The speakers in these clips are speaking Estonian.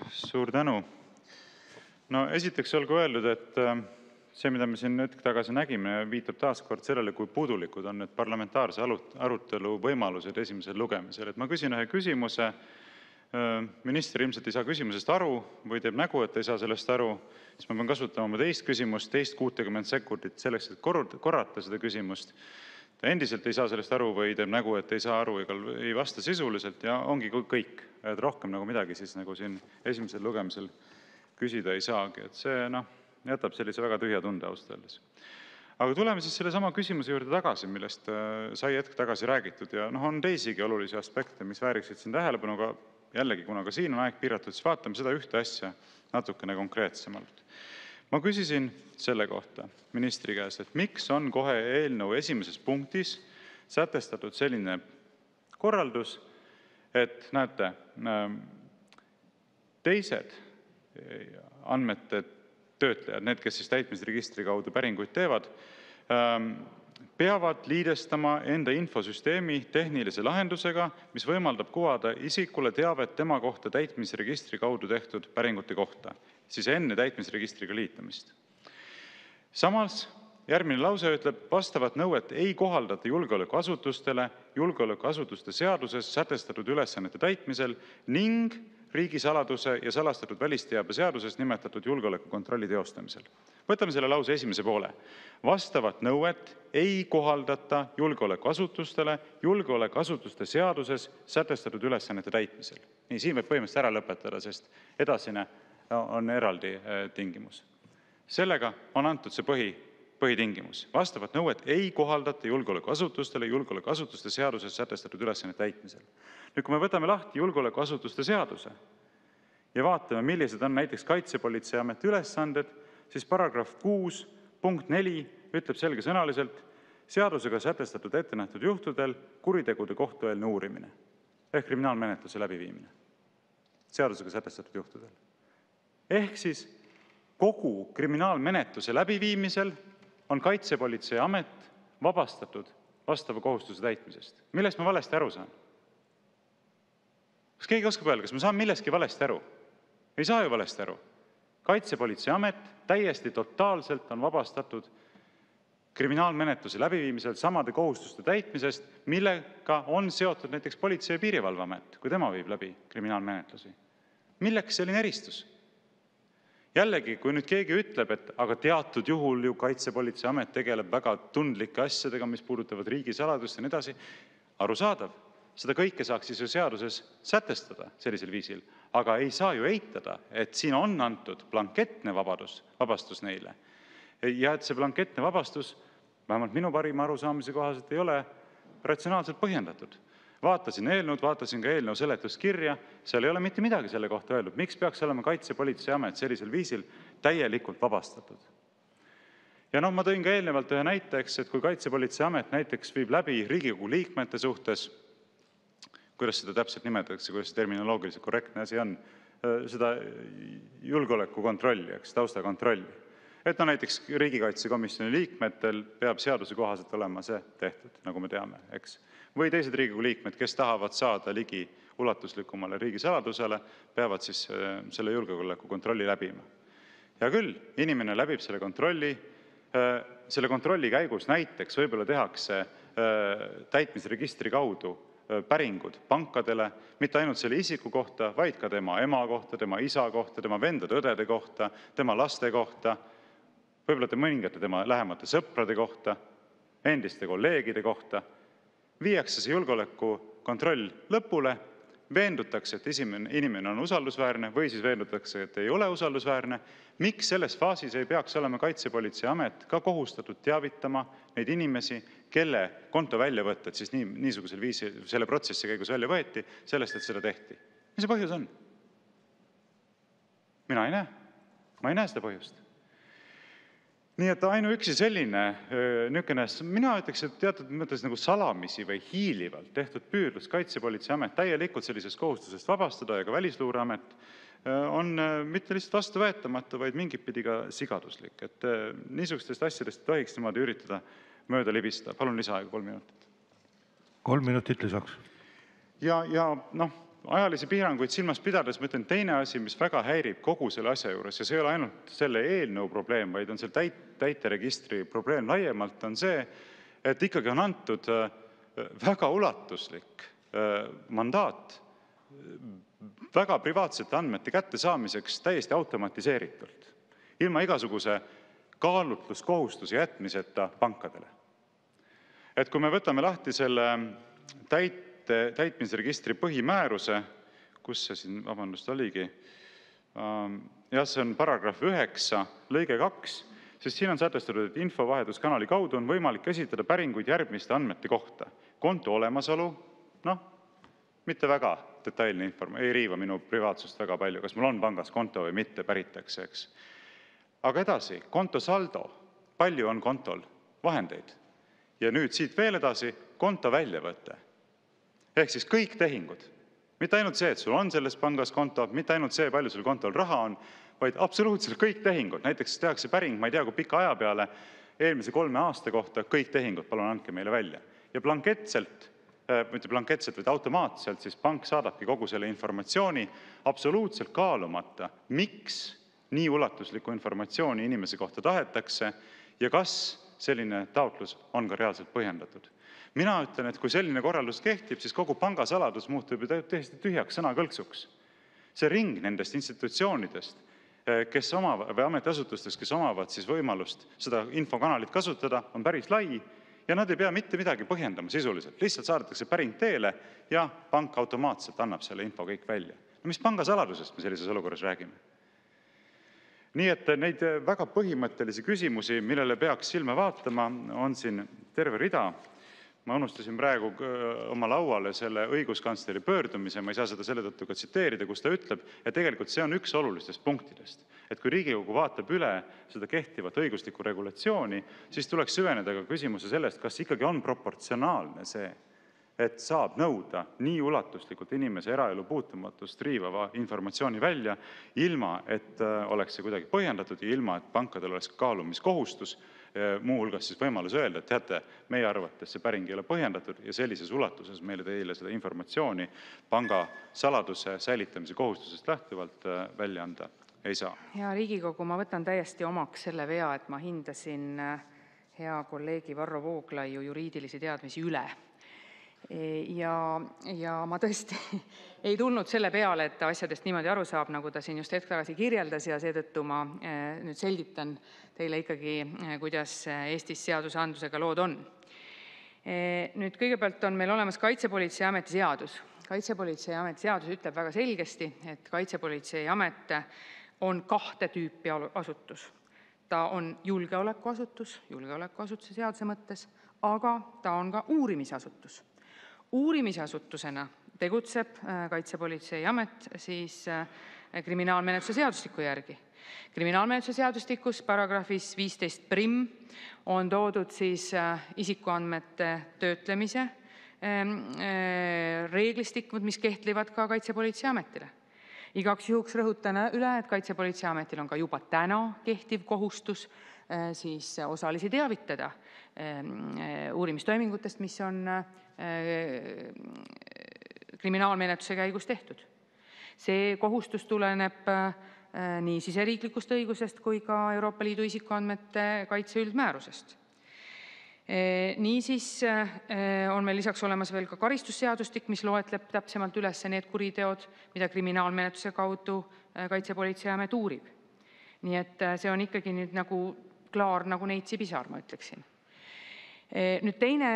Suur tänu. No esiteks olgu öeldud, et see, mida me siin hetk tagasi nägime, viitab taas kord sellele, kui puudulikud on need parlamentaarse arutelu võimalused esimesel lugemisel. Ma küsin ühe küsimuse, minister ilmselt ei saa küsimusest aru või teeb nägu, et ei saa sellest aru, siis ma pean kasutama oma teist küsimust, teist 60 sekundit selleks, et korrata seda küsimust. Ta endiselt ei saa sellest aru või teeb nägu, et ei saa aru ega ei vasta sisuliselt ja ongi kõik. Et rohkem nagu midagi siis nagu siin esimesel lugemisel küsida ei saagi. Et see jätab sellise väga tühja tunde ausalt öeldes. Aga tuleme siis selle sama küsimuse juurde tagasi, millest sai hetk tagasi räägitud ja on teisigi olulisi aspekte, mis vääriksid siin tähelepanu, aga jällegi, kuna ka siin on aeg piiratud, siis vaatame seda ühte asja natukene konkreetsemalt. Ma küsisin selle kohta ministri käest, et miks on kohe eelnõu esimeses punktis sätestatud selline korraldus, et näete, teised andmete töötlejad, need, kes siis täitmisregistri kaudu päringuid teevad, peavad liidestama enda infosüsteemi tehnilise lahendusega, mis võimaldab kuvada isikule teavet tema kohta täitmisregistri kaudu tehtud päringute kohta, siis enne täitmisregistriga liitamist. Samas järgmine lause ütleb, vastavat nõuet ei kohaldata julgeolekuasutustele julgeolekuasutuste seaduses sätestatud ülesannete täitmisel ning riigisaladuse ja salastatud välisteabe seaduses nimetatud julgeolekukontrolli teostamisel. Võtame selle lause esimese poole. Vastavat nõuet ei kohaldata julgeolekuasutustele julgeolekuasutuste seaduses sätestatud ülesannete täitmisel. Nii, siin võib põhimõtteliselt ära lõpetada, sest edasine on eraldi tingimus. Sellega on antud see põhitingimus. Vastavat nõuet ei kohaldata julgeolekuasutustele julgeolekuasutuste seaduses sätestatud ülesannete täitmisel. Nüüd, kui me võtame lahti julgeolekuasutuste seaduse ja vaatame, millised on näiteks Kaitsepolitseiameti ülesanded, siis paragrahv 6 punkt 4 ütleb selgesõnaliselt seadusega sätestatud ettenähtud juhtudel kuritegude kohtueelne uurimine ehk kriminaalmenetluse läbiviimine. Seadusega sätestatud juhtudel. Ehk siis kogu kriminaalmenetluse läbiviimisel on Kaitsepolitseiamet vabastatud vastava kohustuse täitmisest. Millest ma valesti aru saan? Kas keegi oskab öelda, kas ma saan millestki valesti aru? Ei saa ju valesti aru. Kaitsepolitseiamet täiesti totaalselt on vabastatud kriminaalmenetluse läbiviimisel samade kohustuste täitmisest, millega on seotud näiteks Politsei- ja Piirivalveamet, kui tema viib läbi kriminaalmenetlusi. Milleks selline eristus? Jällegi, kui nüüd keegi ütleb, et aga teatud juhul ju Kaitsepolitseiamet tegeleb väga tundlike asjadega, mis puudutavad riigisaladust ja nii edasi, arusaadav. Seda kõike saaks siis ju seaduses sätestada sellisel viisil, aga ei saa ju eitada, et siin on antud blanketne vabastus neile. Ja et see blanketne vabastus, vähemalt minu parima arusaamise kohaselt, ei ole ratsionaalselt põhjendatud. Vaatasin eelnõud, vaatasin ka eelnõu seletuskirja, seal ei ole mitte midagi selle kohta öeldud. Miks peaks olema Kaitsepolitseiamet sellisel viisil täielikult vabastatud? Ja ma tõin ka eelnevalt ühe näiteks, et kui Kaitsepolitseiamet näiteks viib läbi Riigikogu liikmete suhtes, kuidas seda täpselt nimetatakse, kuidas see terminoloogiliselt korrektne asi on, seda julgeolekukontrolli, taustakontrolli. Et näiteks riigikaitsekomisjoni liikmetel peab seaduse kohaselt olema see tehtud, nagu me teame, eks. Või teised Riigikogu liikmed, kes tahavad saada ligi ulatuslikumale riigisaladusele, peavad siis selle julgeolekukontrolli läbima. Ja küll, inimene läbib selle kontrolli käigus näiteks võib-olla tehakse täitmisregistri kaudu päringud pankadele, mitte ainult selle isiku kohta, vaid ka tema ema kohta, tema isa kohta, tema vendade-õdede kohta, tema laste kohta, võib-olla mõningate tema lähemate sõprade kohta, endiste kolleegide kohta. Viiakse see julgeolekukontroll lõpule, veendutakse, et inimene on usaldusväärne või siis veendutakse, et ei ole usaldusväärne. Miks selles faasis ei peaks olema Kaitsepolitseiamet ka kohustatud teavitama neid inimesi, kelle konto väljavõtted siis niisugusel viisil selle protsessi käigus välja võeti, sellest, et seda tehti? Mis see põhjus on? Mina ei näe. Ma ei näe seda põhjust. Nii et ainuüksi selline, mina ütleks, et teatud mõttes nagu salamisi või hiilivalt tehtud püüdlus Kaitsepolitseiamet täielikult sellisest kohustusest vabastada ja ka Välisluureamet on mitte lihtsalt vastuvõetamatu, vaid mingit pidi ka sigaduslik. Et niisugustest asjadest tohiks niimoodi üritada mööda libistada. Palun lisaaega 3 minutit. 3 minutit lisaks. Ja ajalisi piiranguid silmas pidades, ma ütlen, teine asi, mis väga häirib kogu selle asja juures, ja see ei ole ainult selle eelnõu probleem, vaid on see täiteregistri probleem laiemalt, on see, et ikkagi on antud väga ulatuslik mandaat väga privaatsete andmete kättesaamiseks täiesti automatiseeritult, ilma igasuguse kaalutluskohustuse jätmiseta pankadele. Et kui me võtame lahti selle täitmisregistri põhimääruse, kus see siin, vabandust, oligi, jah, see on paragrahv 9, lõige 2, sest siin on sätestatud, et infovahetuskanali kaudu on võimalik esitada päringuid järgmiste andmete kohta. Konto olemasolu, mitte väga detailne info, ei riiva minu privaatsust väga palju, kas mul on pangas konto või mitte, päritakse, eks. Aga edasi, konto saldo, palju on kontol vahendeid. Ja nüüd siit veel edasi, konto väljavõte. Ehk siis kõik tehingud. Mitte ainult see, et sul on selles pangas konto, mitte ainult see, palju sul kontol raha on, vaid absoluutselt kõik tehingud. Näiteks tehakse päring, ma ei tea, kui pika aja peale, eelmise 3 aasta kohta, kõik tehingud, palun andke meile välja. Ja blanketselt, mitte blanketselt, vaid automaatselt, siis pank saadabki kogu selle informatsiooni absoluutselt kaalumata, miks nii ulatuslikku informatsiooni inimese kohta tahetakse ja kas selline taotlus on ka reaalselt põhjendatud. Mina ütlen, et kui selline korraldus kehtib, siis kogu pangasaladus muutub ju täiesti tühjaks sõnakõlksuks. See ring nendest institutsioonidest, kes omavad, või ametiasutustest, kes omavad siis võimalust seda infokanalit kasutada, on päris lai ja nad ei pea mitte midagi põhjendama sisuliselt. Lihtsalt saadetakse päring teele ja pank automaatselt annab selle info kõik välja. No mis pangasaladusest me sellises olukorras räägime? Nii et neid väga põhimõttelisi küsimusi, millele peaks silma vaatama, on siin terve rida. Ma unustasin praegu oma lauale selle õiguskantsleri pöördumise, ma ei saa seda selle tõttu ka tsiteerida, kus ta ütleb, et tegelikult see on üks olulistest punktidest. Et kui Riigikogu vaatab üle seda kehtivat õiguslikku regulatsiooni, siis tuleks süveneda ka küsimuse sellest, kas ikkagi on proportsionaalne see, et saab nõuda nii ulatuslikult inimese eraelu puutumatust riivava informatsiooni välja, ilma et oleks see kuidagi põhjendatud ja ilma et pankadel oleks kaalumiskohustus, muuhulgas siis võimalus öelda, et teate, meie arvates see päring ei ole põhjendatud ja sellises ulatuses meile teile seda informatsiooni panga saladuse säilitamise kohustusest lähtuvalt välja anda ei saa. Ja Riigikogu, ma võtan täiesti omaks selle vea, et ma hindasin hea kolleegi Varro Vooglaiu juriidilisi teadmisi üle. Ja ma tõesti ei tulnud selle peale, et ta asjadest niimoodi aru saab, nagu ta siin just hetk tagasi kirjeldas ja seetõttu ma nüüd selgitan teile ikkagi, kuidas Eestis seadusandlusega lood on. Nüüd kõigepealt on meil olemas Kaitsepolitseiameti seadus. Kaitsepolitseiameti seadus ütleb väga selgesti, et Kaitsepolitseiamet on 2 tüüpi asutus. Ta on julgeolekuasutuse seaduse mõttes, aga ta on ka uurimisasutus. Uurimisasutusena tegutseb Kaitsepolitseiamet siis kriminaalmenetluse seadustiku järgi. Kriminaalmenetluse seadustikus paragrahvis 15 on toodud siis isikuandmete töötlemise reeglistikud, mis kehtivad ka Kaitsepolitseiametile. Igaks juhuks rõhutan üle, et Kaitsepolitseiametil on ka juba täna kehtiv kohustus siis osalisi teavitada uurimistoimingutest, mis on kriminaalmenetluse käigus tehtud. See kohustus tuleneb nii siseriiklikust õigusest kui ka Euroopa Liidu isikuandmete kaitse üldmäärusest. Niisiis on meil lisaks olemas veel ka karistusseadustik, mis loetleb täpsemalt üles need kuriteod, mida kriminaalmenetluse kaudu Kaitsepolitseiamet uurib. Nii et see on ikkagi nüüd nagu klaar nagu neitsi pisar, ma ütleksin. Nüüd teine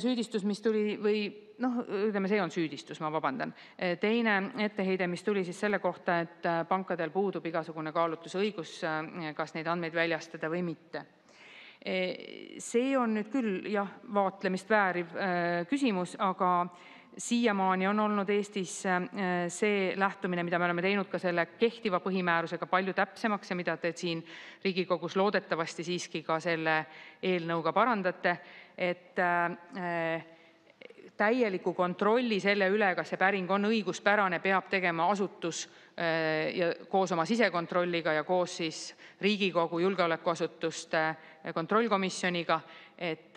süüdistus, mis tuli, või ütleme, see on süüdistus, ma vabandan. Teine etteheide, mis tuli siis selle kohta, et pankadel puudub igasugune kaalutlusõigus, kas neid andmeid väljastada või mitte. See on nüüd küll vaatlemist vääriv küsimus, aga siiamaani on olnud Eestis see lähtumine, mida me oleme teinud ka selle kehtiva põhimäärusega palju täpsemaks ja mida te siin Riigikogus loodetavasti siiski ka selle eelnõuga parandate, et täieliku kontrolli selle üle, kas see päring on õiguspärane, peab tegema asutus ja koos oma sisekontrolliga ja koos siis Riigikogu julgeolekuasutuste kontrollkomisjoniga, et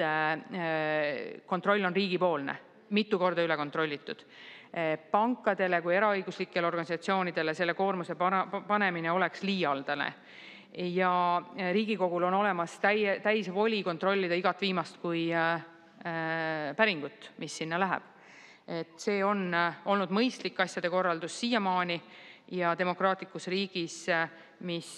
kontroll on riigipoolne, mitu korda üle kontrollitud. pankadele kui eraõiguslikele organisatsioonidele selle koormuse panemine oleks liialdane. Ja Riigikogul on olemas täis voli kontrollida igat viimast kui päringut, mis sinna läheb. Et see on olnud mõistlik asjade korraldus siiamaani ja demokraatlikus riigis, mis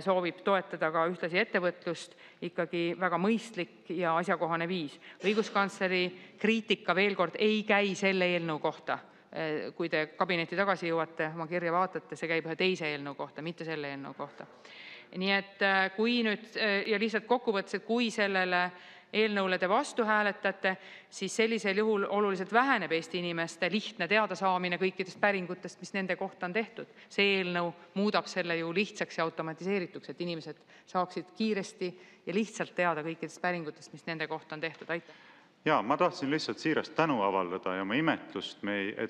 soovib toetada ka ühtlasi ettevõtlust, ikkagi väga mõistlik ja asjakohane viis. Õiguskantsleri kriitika veel kord ei käi selle eelnõu kohta. Kui te kabinetti tagasi jõuate, oma kirja vaatate, see käib ühe teise eelnõu kohta, mitte selle eelnõu kohta. Nii et kui nüüd, ja lihtsalt kokkuvõttes, et kui sellele eelnõule te vastu hääletate, siis sellisel juhul oluliselt väheneb Eesti inimeste lihtne teadasaamine kõikidest päringutest, mis nende kohta on tehtud. See eelnõu muudab selle ju lihtsaks ja automatiseerituks, et inimesed saaksid kiiresti ja lihtsalt teada kõikidest päringutest, mis nende kohta on tehtud. Aitäh! Ja ma tahtsin lihtsalt siirast tänu avaldada ja oma imetlust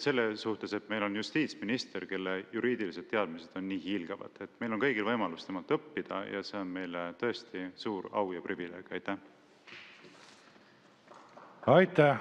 selle suhtes, et meil on justiitsminister, kelle juriidilised teadmised on nii hiilgavad. Et meil on kõigil võimalus temalt õppida ja see on meile tõesti suur au ja privileeg. Aitäh! Aitäh!